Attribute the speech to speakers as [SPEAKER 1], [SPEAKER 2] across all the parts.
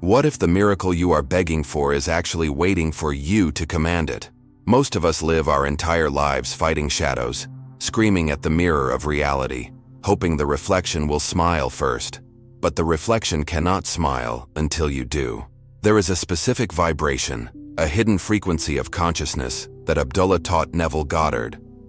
[SPEAKER 1] What if the miracle you are begging for is actually waiting for you to command it? Most of us live our entire lives fighting shadows, screaming at the mirror of reality, hoping the reflection will smile first. But the reflection cannot smile until you do. There is a specific vibration, a hidden frequency of consciousness that Abdullah taught Neville,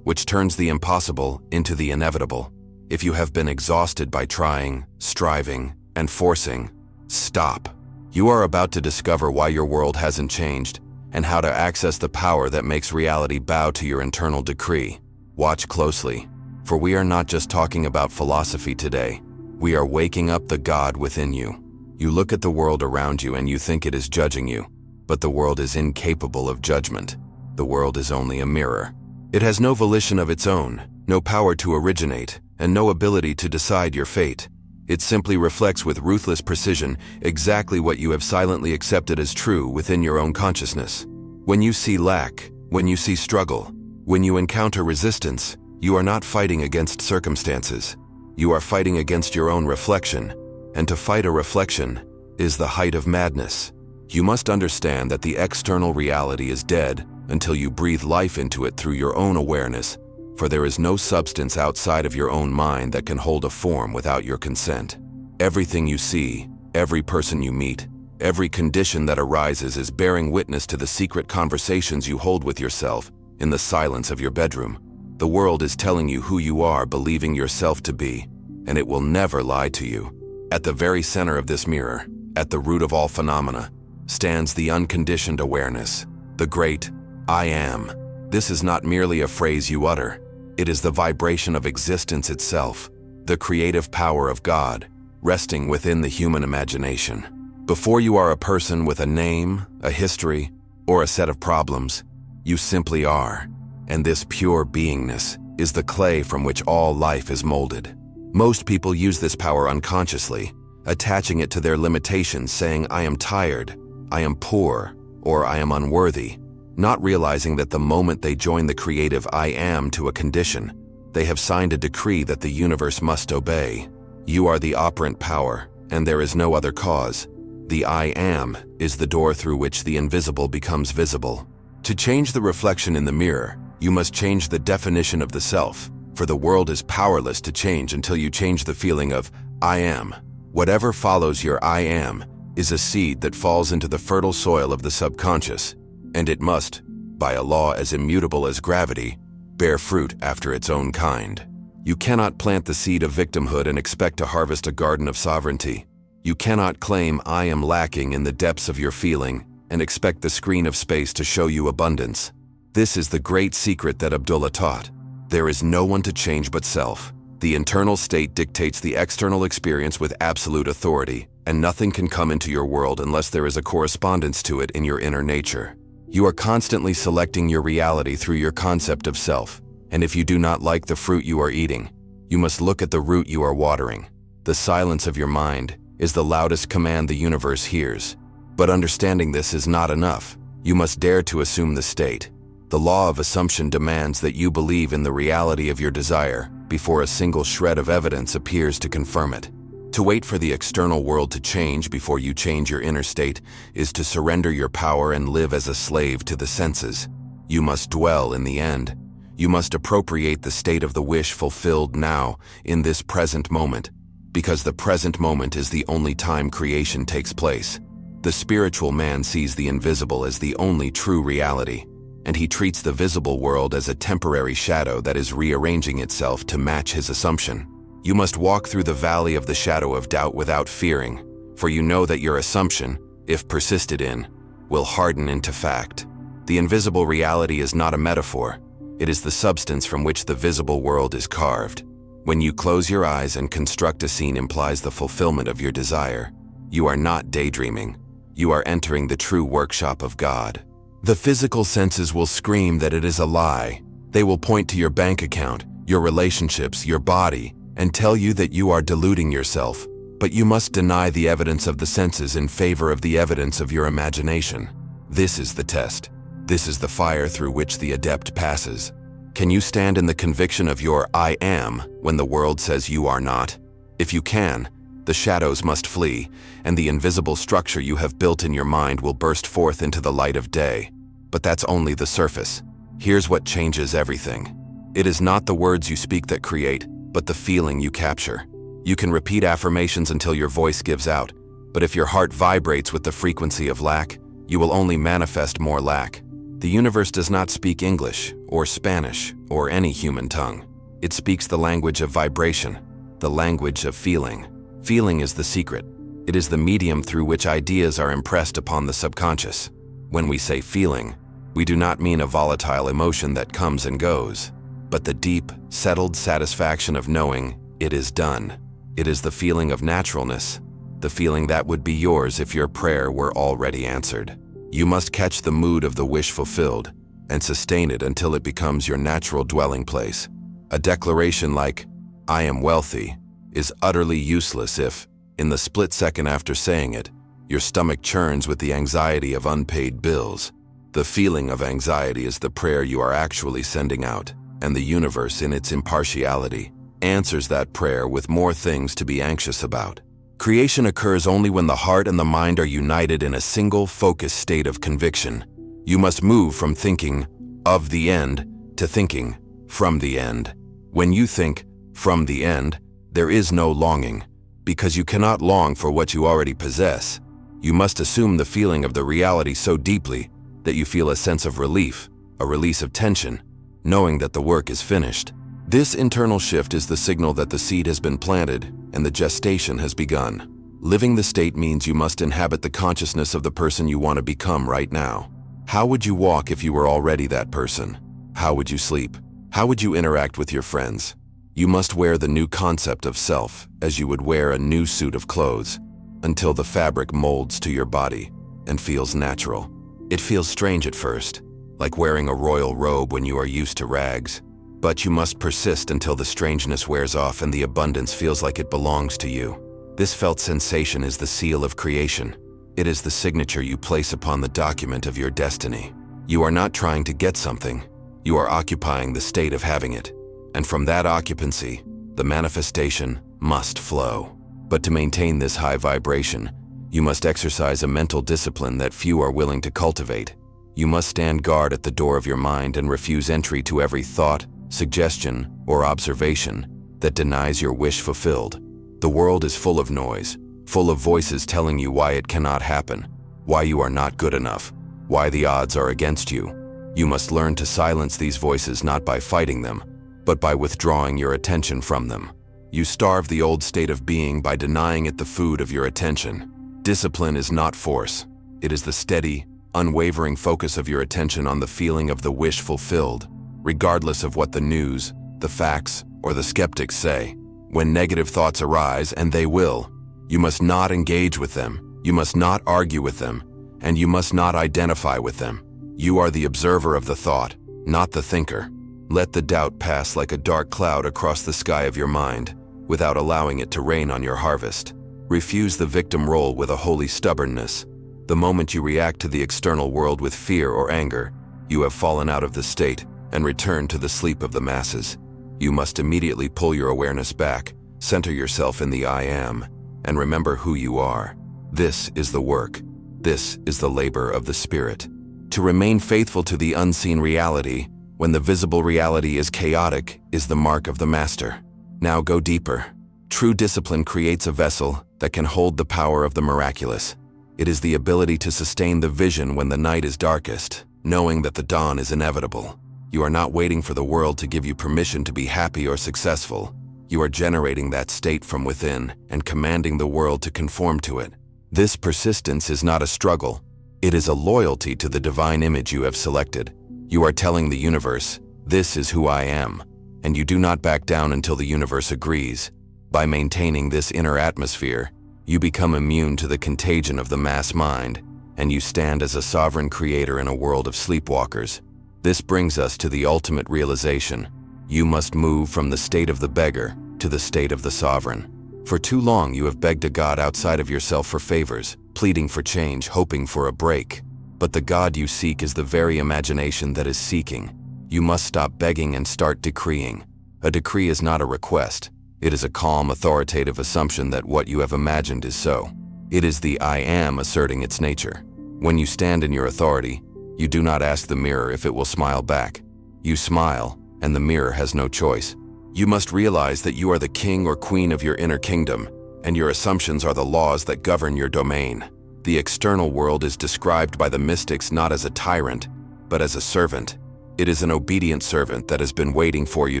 [SPEAKER 1] which turns the impossible into the inevitable. If you have been exhausted by trying, striving, and forcing, stop. You are about to discover why your world hasn't changed and how to access the power that makes reality bow to your internal decree. Watch closely, for we are not just talking about philosophy today. We are waking up the God within you. You look at the world around you and you think it is judging you, but the world is incapable of judgment. The world is only a mirror. It has no volition of its own, no power to originate, and no ability to decide your fate. It simply reflects with ruthless precision exactly what you have silently accepted as true within your own consciousness. When you see lack, when you see struggle, when you encounter resistance, you are not fighting against circumstances. You are fighting against your own reflection, and to fight a reflection is the height of madness. You must understand that the external reality is dead until you breathe life into it through your own awareness, for there is no substance outside of your own mind that can hold a form without your consent. Everything you see, every person you meet, every condition that arises is bearing witness to the secret conversations you hold with yourself in the silence of your bedroom. The world is telling you who you are believing yourself to be, and it will never lie to you. At the very center of this mirror, at the root of all phenomena, stands the unconditioned awareness, the great I am. This is not merely a phrase you utter. It is the vibration of existence itself, the creative power of God, resting within the human imagination. Before you are a person with a name, a history, or a set of problems, you simply are. And this pure beingness is the clay from which all life is molded. Most people use this power unconsciously, attaching it to their limitations, saying, I am tired, I am poor, or I am unworthy, not realizing that the moment they join the creative I am to a condition, they have signed a decree that the universe must obey. You are the operant power, and there is no other cause. The I am is the door through which the invisible becomes visible. To change the reflection in the mirror, you must change the definition of the self, for the world is powerless to change until you change the feeling of I am. Whatever follows your I am is a seed that falls into the fertile soil of the subconscious, and it must, by a law as immutable as gravity, bear fruit after its own kind. You cannot plant the seed of victimhood and expect to harvest a garden of sovereignty. You cannot claim I am lacking in the depths of your feeling and expect the screen of space to show you abundance. This is the great secret that Abdullah taught. There is no one to change but self. The internal state dictates the external experience with absolute authority, and nothing can come into your world unless there is a correspondence to it in your inner nature. You are constantly selecting your reality through your concept of self, and if you do not like the fruit you are eating, you must look at the root you are watering. The silence of your mind is the loudest command the universe hears. But understanding this is not enough. You must dare to assume the state. The law of assumption demands that you believe in the reality of your desire before a single shred of evidence appears to confirm it. To wait for the external world to change before you change your inner state is to surrender your power and live as a slave to the senses. You must dwell in the end. You must appropriate the state of the wish fulfilled now, in this present moment, because the present moment is the only time creation takes place. The spiritual man sees the invisible as the only true reality, and he treats the visible world as a temporary shadow that is rearranging itself to match his assumption. You must walk through the valley of the shadow of doubt without fearing, for you know that your assumption, if persisted in, will harden into fact. The invisible reality is not a metaphor. It is the substance from which the visible world is carved. When you close your eyes and construct a scene implies the fulfillment of your desire, you are not daydreaming. You are entering the true workshop of God. The physical senses will scream that it is a lie. They will point to your bank account, your relationships, your body, and tell you that you are deluding yourself. But you must deny the evidence of the senses in favor of the evidence of your imagination. This is the test. This is the fire through which the adept passes. Can you stand in the conviction of your I am when the world says you are not? If you can, The shadows must flee, and the invisible structure you have built in your mind will burst forth into the light of day. But that's only the surface. Here's what changes everything. It is not the words you speak that create, but the feeling you capture. You can repeat affirmations until your voice gives out, but if your heart vibrates with the frequency of lack, you will only manifest more lack. The universe does not speak English, or Spanish, or any human tongue. It speaks the language of vibration, the language of feeling. Feeling is the secret. It is the medium through which ideas are impressed upon the subconscious. When we say feeling, we do not mean a volatile emotion that comes and goes, but the deep, settled satisfaction of knowing it is done. It is the feeling of naturalness, the feeling that would be yours if your prayer were already answered. You must catch the mood of the wish fulfilled and sustain it until it becomes your natural dwelling place. A declaration like, "I am wealthy," is utterly useless if, in the split second after saying it, your stomach churns with the anxiety of unpaid bills. The feeling of anxiety is the prayer you are actually sending out, and the universe, in its impartiality, answers that prayer with more things to be anxious about. Creation occurs only when the heart and the mind are united in a single focused state of conviction. You must move from thinking of the end to thinking from the end. When you think from the end, there is no longing, because you cannot long for what you already possess. You must assume the feeling of the reality so deeply that you feel a sense of relief, a release of tension, knowing that the work is finished. This internal shift is the signal that the seed has been planted and the gestation has begun. Living the state means you must inhabit the consciousness of the person you want to become right now. How would you walk if you were already that person? How would you sleep? How would you interact with your friends? You must wear the new concept of self as you would wear a new suit of clothes, until the fabric molds to your body and feels natural. It feels strange at first, like wearing a royal robe when you are used to rags. But you must persist until the strangeness wears off and the abundance feels like it belongs to you. This felt sensation is the seal of creation. It is the signature you place upon the document of your destiny. You are not trying to get something. You are occupying the state of having it. And from that occupancy, the manifestation must flow. But to maintain this high vibration, you must exercise a mental discipline that few are willing to cultivate. You must stand guard at the door of your mind and refuse entry to every thought, suggestion, or observation that denies your wish fulfilled. The world is full of noise, full of voices telling you why it cannot happen, why you are not good enough, why the odds are against you. You must learn to silence these voices not by fighting them, but by withdrawing your attention from them. You starve the old state of being by denying it the food of your attention. Discipline is not force. It is the steady, unwavering focus of your attention on the feeling of the wish fulfilled, regardless of what the news, the facts, or the skeptics say. When negative thoughts arise, and they will, you must not engage with them, you must not argue with them, and you must not identify with them. You are the observer of the thought, not the thinker. Let the doubt pass like a dark cloud across the sky of your mind, without allowing it to rain on your harvest. Refuse the victim role with a holy stubbornness. The moment you react to the external world with fear or anger, you have fallen out of the state and returned to the sleep of the masses. You must immediately pull your awareness back, center yourself in the I am, and remember who you are. This is the work. This is the labor of the Spirit. To remain faithful to the unseen reality, when the visible reality is chaotic, is the mark of the master. Now go deeper. True discipline creates a vessel that can hold the power of the miraculous. It is the ability to sustain the vision when the night is darkest, knowing that the dawn is inevitable. You are not waiting for the world to give you permission to be happy or successful. You are generating that state from within and commanding the world to conform to it. This persistence is not a struggle. It is a loyalty to the divine image you have selected. You are telling the universe, "This is who I am," and you do not back down until the universe agrees. By maintaining this inner atmosphere, you become immune to the contagion of the mass mind, and you stand as a sovereign creator in a world of sleepwalkers. This brings us to the ultimate realization. You must move from the state of the beggar to the state of the sovereign. For too long you have begged a God outside of yourself for favors, pleading for change, hoping for a break. But the God you seek is the very imagination that is seeking. You must stop begging and start decreeing. A decree is not a request. It is a calm, authoritative assumption that what you have imagined is so. It is the I am asserting its nature. When you stand in your authority, you do not ask the mirror if it will smile back. You smile, and the mirror has no choice. You must realize that you are the king or queen of your inner kingdom, and your assumptions are the laws that govern your domain. The external world is described by the mystics not as a tyrant, but as a servant. It is an obedient servant that has been waiting for you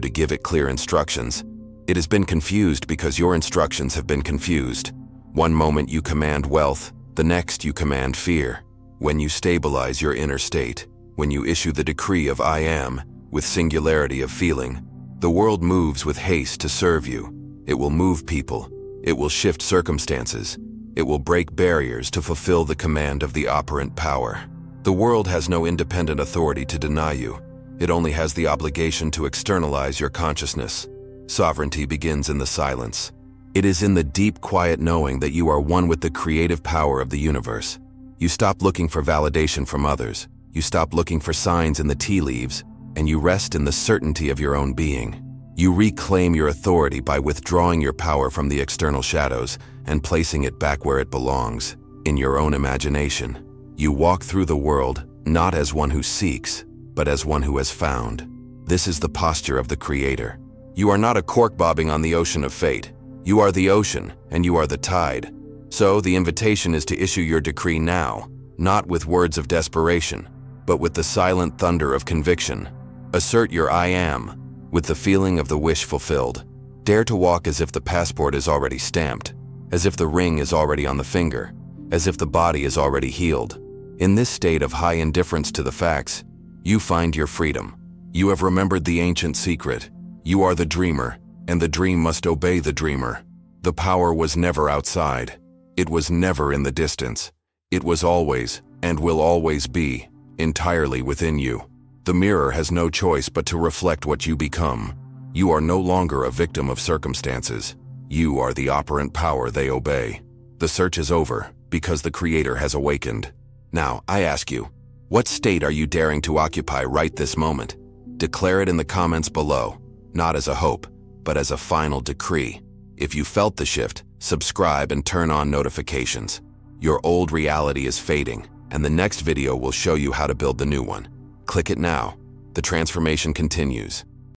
[SPEAKER 1] to give it clear instructions. It has been confused because your instructions have been confused. One moment you command wealth, the next you command fear. When you stabilize your inner state, when you issue the decree of I am, with singularity of feeling, the world moves with haste to serve you. It will move people. It will shift circumstances. It will break barriers to fulfill the command of the operant power. The world has no independent authority to deny you. It only has the obligation to externalize your consciousness. Sovereignty begins in the silence. It is in the deep, quiet knowing that you are one with the creative power of the universe. You stop looking for validation from others. You stop looking for signs in the tea leaves, and you rest in the certainty of your own being. You reclaim your authority by withdrawing your power from the external shadows and placing it back where it belongs, in your own imagination. You walk through the world not as one who seeks, but as one who has found. This is the posture of the Creator. You are not a cork bobbing on the ocean of fate. You are the ocean, and you are the tide. So the invitation is to issue your decree now, not with words of desperation, but with the silent thunder of conviction. Assert your I am, with the feeling of the wish fulfilled. Dare to walk as if the passport is already stamped, as if the ring is already on the finger, as if the body is already healed. In this state of high indifference to the facts, you find your freedom. You have remembered the ancient secret. You are the dreamer, and the dream must obey the dreamer. The power was never outside. It was never in the distance. It was always, and will always be, entirely within you. The mirror has no choice but to reflect what you become. You are no longer a victim of circumstances. You are the operant power they obey. The search is over, because the Creator has awakened. Now, I ask you, what state are you daring to occupy right this moment? Declare it in the comments below, not as a hope, but as a final decree. If you felt the shift, subscribe and turn on notifications. Your old reality is fading, and the next video will show you how to build the new one. Click it now. The transformation continues.